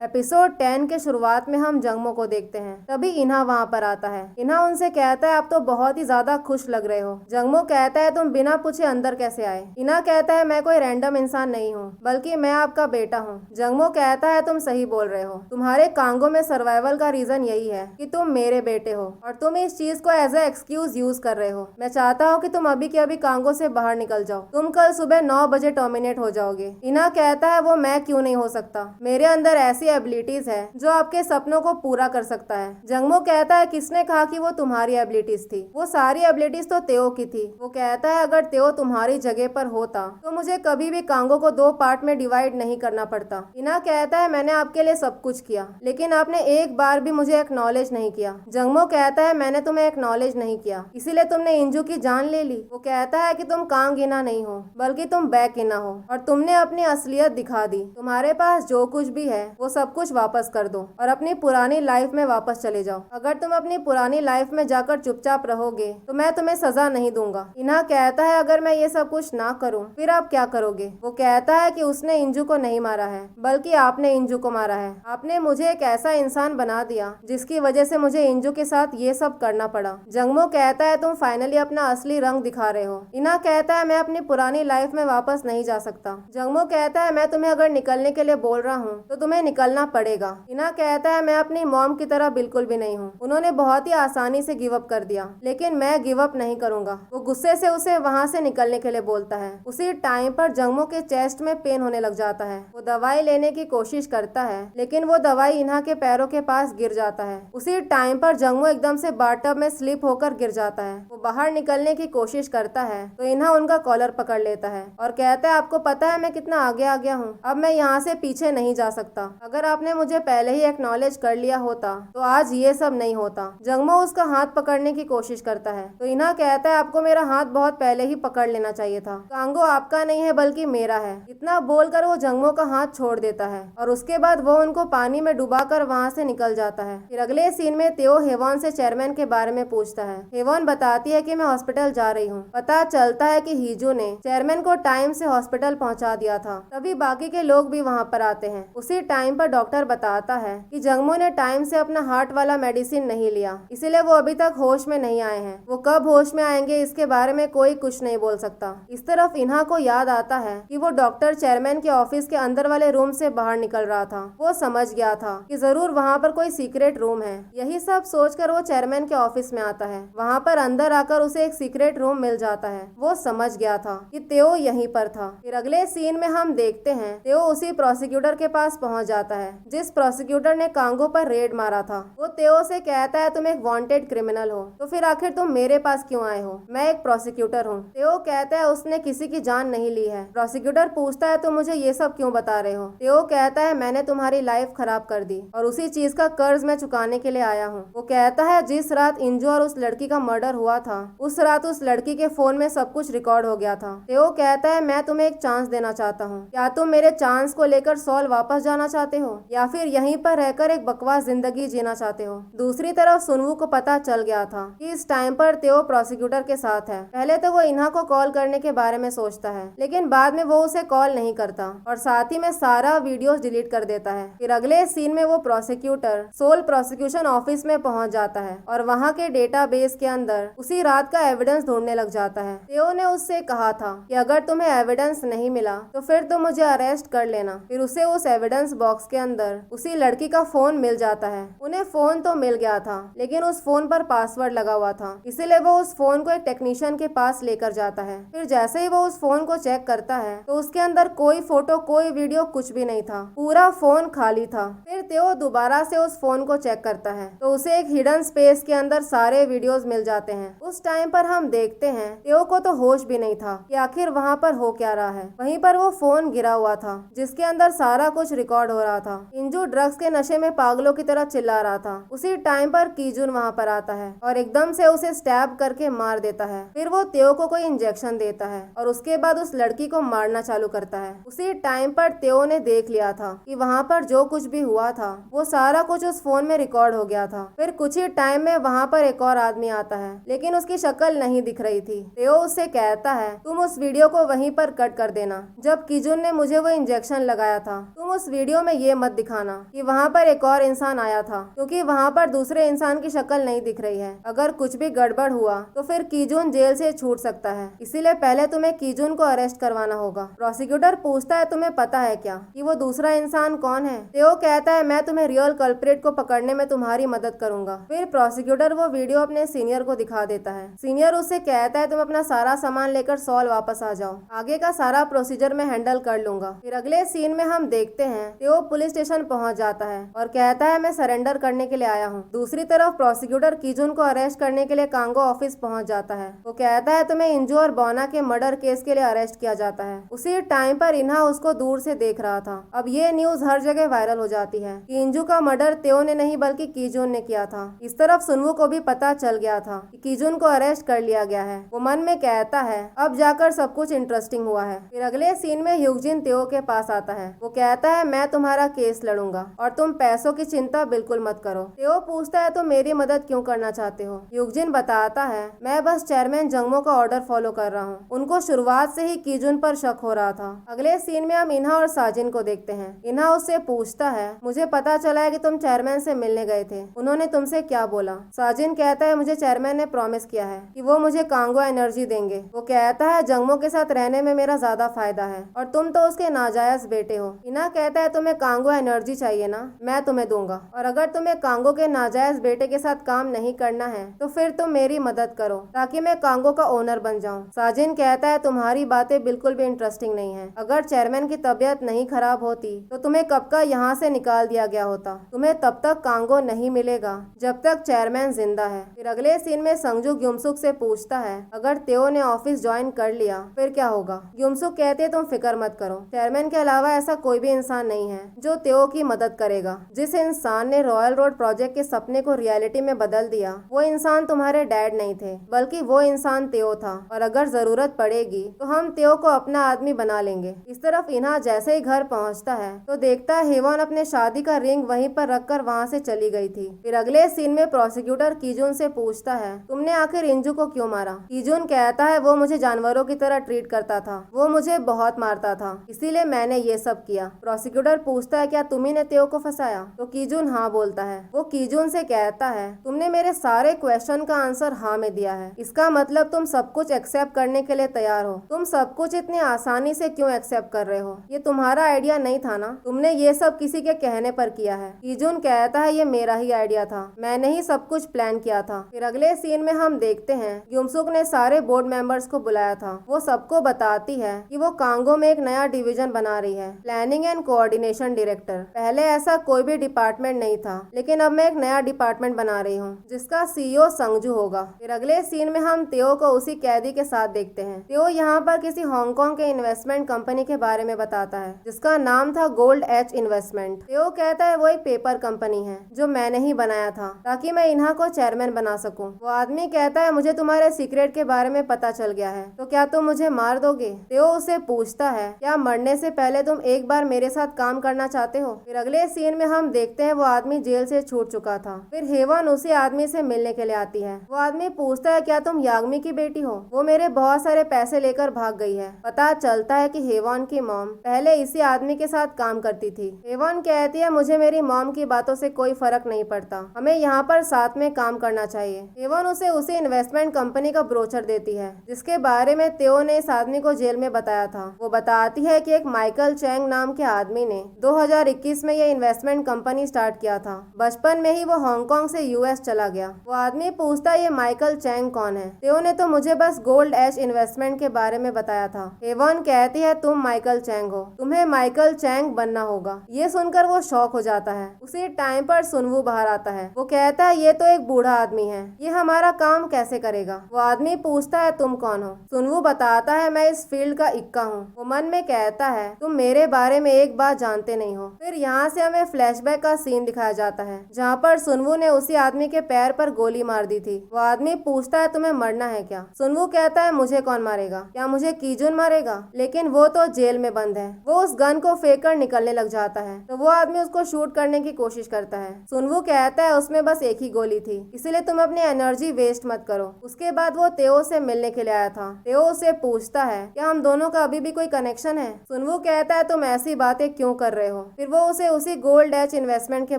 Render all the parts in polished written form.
Episode 10 के शुरुआत में हम जंगमो को देखते हैं। तभी इन्हा वहाँ पर आता है। इन्हा उनसे कहता है आप तो बहुत ही ज्यादा खुश लग रहे हो। जंगमो कहता है तुम बिना पूछे अंदर कैसे आए। इन्हा कहता है मैं कोई रैंडम इंसान नहीं हूँ, बल्कि मैं आपका बेटा हूँ। जंगमो कहता है तुम सही बोल रहे हो, तुम्हारे कांगो में सर्वाइवल का रीजन यही है कि तुम मेरे बेटे हो और तुम इस चीज को एज ए एक्सक्यूज यूज कर रहे हो। मैं चाहता हूँ कि तुम अभी के अभी कांगो से बाहर निकल जाओ। तुम कल सुबह 9 बजे टर्मिनेट हो जाओगे। इन्हा कहता है वो मैं क्यों नहीं हो सकता, मेरे अंदर ऐसी एबिलिटीज है जो आपके सपनों को पूरा कर सकता है। जंगमो कहता है किसने कहा कि वो तुम्हारी एबिलिटीज थी, वो सारी एबिलिटीज तो तेओ की थी। वो कहता है अगर तेओ तुम्हारी जगह पर होता तो मुझे कभी भी कांगो को 2 पार्ट में डिवाइड नहीं करना पड़ता। इन्हा कहता है मैंने आपके लिए सब कुछ किया, लेकिन आपने एक बार भी मुझे एक्नॉलेज नहीं किया। जंगमो कहता है मैंने तुम्हें एक्नॉलेज नहीं किया, इसीलिए तुमने इंजू की जान ले ली। वो कहता है कि तुम कांग इन्हा नहीं हो, बल्कि तुम बैक इन्हा हो और तुमने अपनी असलियत दिखा दी। तुम्हारे पास जो कुछ भी है वो सब कुछ वापस कर दो और अपनी पुरानी लाइफ में वापस चले जाओ। अगर तुम अपनी पुरानी लाइफ में जाकर चुपचाप रहोगे तो मैं तुम्हें सजा नहीं दूंगा। इन्हा कहता है अगर मैं ये सब कुछ ना करूं फिर आप क्या करोगे। वो कहता है कि उसने इंजू को नहीं मारा है, बल्कि आपने इंजू को मारा है। आपने मुझे एक ऐसा इंसान बना दिया जिसकी वजह से मुझे इंजू के साथ ये सब करना पड़ा। जंगमो कहता है तुम फाइनली अपना असली रंग दिखा रहे हो। इन्हा कहता है मैं अपनी पुरानी लाइफ में वापस नहीं जा सकता। जंगमो कहता है मैं तुम्हें अगर निकलने के लिए बोल रहा हूँ तो तुम्हें निकलना पड़ेगा। इन्हा कहता है मैं अपनी मॉम की तरह बिल्कुल भी नहीं हूँ, उन्होंने बहुत ही आसानी से गिव अप कर दिया, लेकिन मैं गिव अप नहीं करूंगा। वो गुस्से से उसे वहाँ से निकलने के लिए बोलता है। उसी टाइम पर जंगमो के चेस्ट में पेन होने लग जाता है। वो दवाई लेने की कोशिश करता है, लेकिन वो दवाई इन्हा के पैरों के पास गिर जाता है। उसी टाइम पर जंगमो एकदम से बाथटब में स्लिप होकर गिर जाता है। वो बाहर निकलने की कोशिश करता है तो इन्हा उनका कॉलर पकड़ लेता है और कहता है आपको पता है मैं कितना आगे आ गया हूँ, अब मैं यहाँ से पीछे नहीं जा सकता। अगर आपने मुझे पहले ही एक्नॉलेज कर लिया होता तो आज ये सब नहीं होता। जंगमो उसका हाथ पकड़ने की कोशिश करता है तो इन्हा कहता है आपको मेरा हाथ बहुत पहले ही पकड़ लेना चाहिए था, कांगो आपका नहीं है बल्कि मेरा है। इतना बोलकर वो जंगमो का हाथ छोड़ देता है और उसके बाद वो उनको पानी में डुबाकर वहाँ से निकल जाता है। फिर अगले सीन में तेओ हेवॉन से चेयरमैन के बारे में पूछता है। हेवॉन बताती है कि मैं हॉस्पिटल जा रही हूँ। पता चलता है कि हीजो ने चेयरमैन को टाइम से हॉस्पिटल पहुँचा दिया था। तभी बाकी के लोग भी वहाँ पर आते हैं। उसी टाइम पर डॉक्टर बताता है कि जंगमो ने टाइम से अपना हार्ट वाला मेडिसिन नहीं लिया, इसीलिए वो अभी तक होश में नहीं आए हैं। वो कब होश में आएंगे इसके बारे में कोई कुछ नहीं बोल सकता। इस तरफ इन्हा को याद आता है कि वो डॉक्टर चेयरमैन के ऑफिस के अंदर वाले रूम से बाहर निकल रहा था। वो समझ गया था कि जरूर वहाँ पर कोई सीक्रेट रूम है। यही सब सोचकर वो चेयरमैन के ऑफिस में आता है। वहाँ पर अंदर आकर उसे एक सीक्रेट रूम मिल जाता है। वो समझ गया था कि तेओ यहीं पर था। फिर अगले सीन में हम देखते हैं तेओ उसी प्रोसिक्यूटर के पास पहुंच जाता है जिस प्रोसिक्यूटर ने कांगो पर रेड मारा था। वो तेओ से कहता है तुम एक वांटेड क्रिमिनल हो, तो फिर आखिर तुम मेरे पास क्यों आए हो, मैं एक प्रोसिक्यूटर हूँ। तेओ कहता है उसने किसी की जान नहीं ली है। प्रोसिक्यूटर पूछता है तुम मुझे ये सब क्यों बता रहे हो। तेओ कहता है मैंने तुम्हारी लाइफ खराब कर दी और उसी चीज का कर्ज मैं चुकाने के लिए आया हूँ। वो कहता है जिस रात इंजो और उस लड़की का मर्डर हुआ था उस रात उस लड़की के फोन में सब कुछ रिकॉर्ड हो गया था। तेओ कहता है मैं तुम्हें एक चांस देना चाहता हूँ, क्या तुम मेरे चांस को लेकर सॉल वापस जाना चाहते हो या फिर यहीं पर रहकर एक बकवास जिंदगी जीना चाहते हो। दूसरी तरफ सुनवू को पता चल गया था कि इस टाइम पर तेओ प्रोसिक्यूटर के साथ है। पहले तो वो इन्हा को कॉल करने के बारे में सोचता है, लेकिन बाद में वो उसे कॉल नहीं करता और साथ ही में सारा वीडियोस डिलीट कर देता है। फिर अगले सीन में वो प्रोसिक्यूटर सोल प्रोसिक्यूशन ऑफिस में पहुंच जाता है और वहाँ के डेटाबेस के अंदर उसी रात का एविडेंस ढूंढने लग जाता है। तेओ ने उससे कहा था कि अगर तुम्हें एविडेंस नहीं मिला तो फिर तुम मुझे अरेस्ट कर लेना। फिर उसे उस एविडेंस बॉक्स के अंदर उसी लड़की का फोन मिल जाता है। उन्हें फोन तो मिल गया था, लेकिन उस फोन पर पासवर्ड लगा हुआ था, इसीलिए वो उस फोन को एक टेक्नीशियन के पास लेकर जाता है। फिर जैसे ही वो उस फोन को चेक करता है तो उसके अंदर कोई फोटो कोई वीडियो कुछ भी नहीं था, पूरा फोन खाली था। फिर तेओ दोबारा से उस फोन को चेक करता है तो उसे एक हिडन स्पेस के अंदर सारे वीडियोस मिल जाते हैं। उस टाइम पर हम देखते हैं तेओ को तो होश भी नहीं था कि आखिर वहाँ पर हो क्या रहा है। वहीं पर वो फोन गिरा हुआ था जिसके अंदर सारा कुछ रिकॉर्ड हो रहा था। इंजू ड्रग्स के नशे में पागलों की तरह चिल्ला रहा था। उसी टाइम पर कीजुन वहाँ पर आता है और एकदम से उसे स्टैब करके मार देता है। फिर वो तेओ को कोई इंजेक्शन देता है और उसके बाद उस लड़की को मारना चालू करता है। उसी टाइम पर तेओ ने देख लिया था कि वहाँ पर जो कुछ भी हुआ था वो सारा कुछ उस फोन में रिकॉर्ड हो गया था। फिर कुछ ही टाइम में वहाँ पर एक और आदमी आता है, लेकिन उसकी शक्ल नहीं दिख रही थी। तेओ उससे कहता है तुम उस वीडियो को वहीं पर कट कर देना जब कीजुन ने मुझे वो इंजेक्शन लगाया था। तुम उस वीडियो में ये मत दिखाना कि वहाँ पर एक और इंसान आया था, क्योंकि वहाँ पर दूसरे इंसान की शक्ल नहीं दिख रही है। अगर कुछ भी गड़बड़ हुआ तो फिर कीजुन जेल से छूट सकता है, इसीलिए पहले तुम्हें कीजुन को अरेस्ट करवाना होगा। प्रोसिक्यूटर पूछता है तुम्हें पता है क्या कि वो दूसरा इंसान कौन है? तेओ कहता है मैं तुम्हें रियल कल्प्रिट को पकड़ने में तुम्हारी मदद करूंगा। फिर प्रोसिक्यूटर वो वीडियो अपने सीनियर को दिखा देता है। सीनियर उससे कहता है तुम अपना सारा सामान लेकर सॉल वापस आ जाओ, आगे का सारा प्रोसीजर मैं हैंडल कर लूंगा। फिर अगले सीन में हम देखते हैं तेओ पुलिस स्टेशन पहुंच जाता है और कहता है मैं सरेंडर करने के लिए आया हूँ। दूसरी तरफ प्रोसिक्यूटर कीजुन को अरेस्ट करने के लिए कांगो ऑफिस पहुंच जाता है। वो कहता है तुम्हें इंजू और बोना के मर्डर केस के लिए अरेस्ट किया जाता है। उसी टाइम पर इन्हा उसको दूर से देख रहा था। अब ये न्यूज हर जगह वायरल हो जाती है कि इंजू का मर्डर तेओ ने नहीं बल्कि कीजुन ने किया था। इस तरफ सुनवू को भी पता चल गया था कि कीजुन को अरेस्ट कर लिया गया है। वो मन में कहता है अब जाकर सब कुछ इंटरेस्टिंग हुआ है। फिर अगले सीन में ह्यूजिन तेओ के पास आता है। वो कहता है मैं तुम्हारा केस लड़ूंगा और तुम पैसों की चिंता बिल्कुल मत करो। तेओ पूछता है तुम मेरी मदद क्यों करना चाहते हो? ह्यूजिन बताता है मैं बस चेयरमैन जंगमो का ऑर्डर फॉलो कर रहा हूँ। उनको शुरुआत से ही कीजुन पर शक हो रहा था। अगले सीन में हम इन्हा और साजिन को देखते हैं। इन्हा उससे पूछता है मुझे पता चला है कि तुम चेयरमैन से मिलने गए थे, उन्होंने तुमसे क्या बोला? साजिन कहता है मुझे चेयरमैन ने प्रॉमिस किया है कि वो मुझे कांगो एनर्जी देंगे। वो कहता है जंगमो के साथ रहने में मेरा ज्यादा फायदा है और तुम तो उसके नाजायज बेटे हो। इन्हा कहता है तुम्हें कांगो एनर्जी चाहिए ना, मैं तुम्हें दूंगा, और अगर तुम्हें कांगो के नाजायज बेटे के साथ काम नहीं करना है तो फिर तुम मेरी मदद करो ताकि मैं कांगो का ओनर बन जाऊं। साजिन कहता है तुम्हारी बातें बिल्कुल भी इंटरेस्टिंग नहीं है। अगर चेयरमैन की तबीयत नहीं खराब होती तो तुम्हें कब का यहाँ से निकाल दिया गया होता। तुम्हें तब तक कांगो नहीं मिलेगा जब तक चेयरमैन जिंदा है। फिर अगले सीन में संजू ग्युमसुक से पूछता है अगर तेओ ने ऑफिस ज्वाइन कर लिया फिर क्या होगा? ग्युमसुक कहते हैं तुम फिक्र मत करो, चेयरमैन के अलावा ऐसा कोई भी इंसान नहीं है जो तेओ की मदद करेगा। जिस इंसान ने रॉयल रोड प्रोजेक्ट के सपने को रियलिटी में बदल दिया वो इंसान तुम्हारे डैड नहीं थे बल्कि वो इंसान तेओ था, और अगर जरूरत पड़ेगी तो हम तेओ को अपना आदमी बना लेंगे। इस तरफ इन्हा जैसे ही घर पहुंचता है तो देखता है हेवन अपने शादी का रिंग वहीं पर रखकर वहां से चली गई थी। फिर अगले सीन में प्रोसिक्यूटर कीजुन से पूछता है तुमने आखिर इंजू को क्यों मारा? कीजुन कहता है वो मुझे जानवरों की तरह ट्रीट करता था, वो मुझे बहुत मारता था, इसीलिए मैंने ये सब किया। प्रोसिक्यूटर पूछता है क्या तुम ही ने तेओ को फंसाया? तो कीजुन हाँ बोलता है। वो कीजुन से कहता है तुमने मेरे सारे क्वेश्चन का आंसर हाँ में दिया है, इसका मतलब तुम सब कुछ एक्सेप्ट करने के लिए तैयार हो। तुम सब कुछ इतनी आसानी से क्यों एक्सेप्ट कर रहे हो? ये तुम्हारा आइडिया नहीं था ना, तुमने ये सब किसी के कहने पर किया है। कीजुन कहता है ये मेरा ही आइडिया था, मैंने ही सब कुछ प्लान किया था। फिर अगले सीन में हम देखते हैं ग्युमसुक ने सारे बोर्ड मेंबर्स को बुलाया था। वो सबको बताती है कि वो कांगो में एक नया डिवीजन बना रही है, प्लानिंग एंड कोऑर्डिनेशन डायरेक्टर। पहले ऐसा कोई भी डिपार्टमेंट नहीं था, लेकिन अब मैं एक नया डिपार्टमेंट बना रही हूँ जिसका सीईओ संजू होगा। फिर अगले सीन में हम तेओ को उसी कैदी के साथ देखते हैं। तेओ यहाँ पर किसी हांगकांग के इन्वेस्टमेंट कंपनी के बारे में बताता है जिसका नाम था गोल्ड एच इन्वेस्टमेंट। तेओ कहता है वो एक पेपर कंपनी है जो मैंने ही बनाया था ताकि मैं इन्हा को चेयरमैन बना सकूं। वो आदमी कहता है मुझे तुम्हारे सीक्रेट के बारे में पता चल गया है, तो क्या तुम मुझे मार दोगे? तेओ उसे पूछता है क्या मरने से पहले तुम एक बार मेरे साथ काम करना चाहते हो? फिर अगले सीन में हम देखते हैं वो आदमी जेल से छूट चुका था। फिर हेवन उसी आदमी से मिलने के लिए आती है। वो आदमी पूछता है क्या तुम याग्मी की बेटी हो? वो मेरे बहुत सारे पैसे लेकर भाग गई है। पता चलता है कि हेवन की मॉम पहले इसी आदमी के साथ काम करती थी। हेवन कहती है मुझे मेरी मॉम की बातों से कोई फर्क नहीं पड़ता, हमें यहाँ पर साथ में काम करना चाहिए। हेवन उसे उसी इन्वेस्टमेंट कंपनी का ब्रोचर देती है जिसके बारे में तेओ ने इस आदमी को जेल में बताया था। वो बताती है कि एक माइकल चैंग नाम के आदमी ने 2021 में ये इन्वेस्टमेंट कंपनी स्टार्ट किया था। बचपन में ही वो हांगकांग से यूएस चला गया। वो आदमी पूछता है ये माइकल चैंग कौन है? तेओ ने तो मुझे बस गोल्ड एच इन्वेस्टमेंट के बारे में बताया था। हेवन कहती है तुम माइकल चैंग हो, तुम्हें माइकल चैंग बनना होगा। ये सुनकर वो शॉक हो जाता है। उसी टाइम पर सुनवू बाहर आता है। वो कहता है ये तो एक बूढ़ा आदमी है, ये हमारा काम कैसे करेगा? वो आदमी पूछता है तुम कौन हो? सुनवू बताता है मैं इस फील्ड का इक्का हूँ। वो मन में कहता है तुम मेरे बारे में एक बात जानते नहीं हो। फिर यहाँ से हमें फ्लैशबैक का सीन दिखाया जाता है जहाँ पर सुनवू ने उसी आदमी के पैर पर गोली मार दी थी। वो आदमी पूछता है तुम्हें मरना है क्या? सुनवू कहता है मुझे कौन मारेगा, क्या मुझे कीजुन मारेगा? लेकिन वो तो जेल में बंद है। वो उस गन को फेंक कर निकलने लग जाता है तो वो आदमी उसको शूट करने की कोशिश करता है। सुनवू कहता है उसमें बस एक ही गोली थी, इसीलिए तुम अपनी एनर्जी वेस्ट मत करो। उसके बाद वो तेओ से मिलने के लिए आया था। तेओ उसे पूछता है क्या हम दोनों का अभी भी कोई कनेक्शन है। सुनवू कहता है तुम ऐसी बातें क्यों कर रहे हो। फिर वो उसे उसी गोल्ड एच इन्वेस्टमेंट के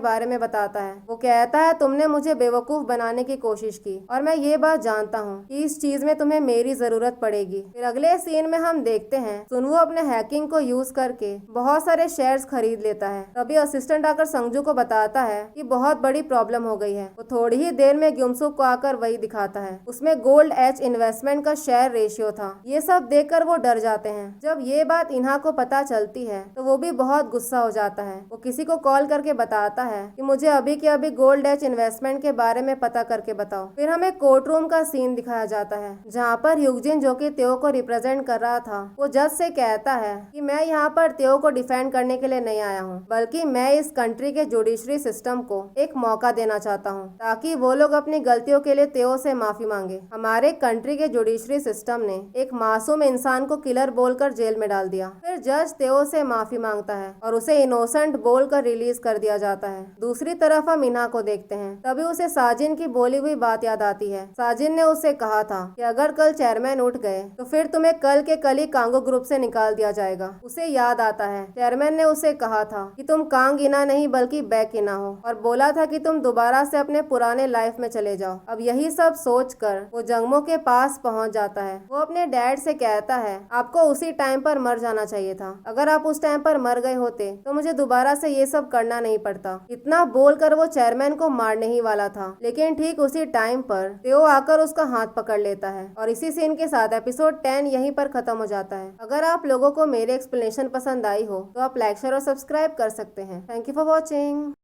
बारे में बताता है। वो कहता है तुमने मुझे बेवकूफ बनाने की कोशिश की और मैं ये बात जानता हूँ कि इस चीज में तुम्हें मेरी जरूरत पड़ेगी। फिर अगले सीन में हम देखते हैं सुनवू अपने हैकिंग को यूज करके बहुत सारे शेयर्स खरीद लेता है। तभी असिस्टेंट आकर संजू को बताता है कि बहुत बड़ी प्रॉब्लम हो गई है। वो थोड़ी ही देर में ग्युमसुक को आकर वही दिखाता है। उसमें गोल्ड एच इन्वेस्टमेंट का शेयर रेशियो था। ये सब देखकर वो डर जाते हैं। जब ये बात इन्हा को पता चलती है तो वो भी बहुत गुस्सा हो जाता है। वो किसी को कॉल करके बताता है कि मुझे अभी के अभी गोल्ड एच इन्वेस्टमेंट के बारे में पता करके बताओ। फिर हमें कोर्ट रूम का सीन दिखाया जाता है जहाँ पर ह्यूजिन जो कि तेओ को रिप्रेजेंट कर रहा था वो जज से कहता है कि मैं यहाँ पर तेओ को डिफेंड करने के लिए नहीं आया हूँ, बल्कि मैं इस कंट्री के जुडिशरी सिस्टम को एक मौका देना चाहता हूँ ताकि वो लोग अपनी गलतियों के लिए तेओ से माफी मांगे। हमारे कंट्री के जुडिशरी सिस्टम ने एक मासूम इंसान को किलर बोलकर जेल में डाल दिया। फिर जज तेओ से माफी मांगता है और उसे इनोसेंट बोलकर रिलीज कर दिया जाता है। दूसरी तरफ हम इन्हा को देखते हैं। तभी उसे साजिन की बोली हुई बात याद आती है। साजिन ने उसे कहा था कि अगर कल चेयरमैन उठ गए तो फिर तुम्हें कल के कल ही कांगो ग्रुप से निकाल दिया जाएगा। उसे याद आता है चेयरमैन ने उसे कहा था कि तुम कांग इना नहीं बल्कि बैक इना हो और बोला था कि तुम दोबारा से अपने पुराने लाइफ में चले जाओ। अब यही सब सोचकर वो जंगमो के पास पहुंच जाता है। वो अपने डैड से कहता है आपको उसी टाइम पर मर जाना चाहिए था। अगर आप उस टाइम पर मर गए होते तो मुझे दोबारा से ये सब करना नहीं पड़ता। इतना बोलकर वो चेयरमैन को मारने ही वाला था, लेकिन ठीक उसी टाइम पर तेओ आकर उसका हाथ पकड़ लेता है। और इसी सीन के साथ एपिसोड 10 यहीं पर खत्म हो जाता है। अगर आप लोगों को मेरे एक्सप्लेनेशन पसंद आई हो तो आप लाइक शेयर और सब्सक्राइब कर सकते हैं। Thank you for watching.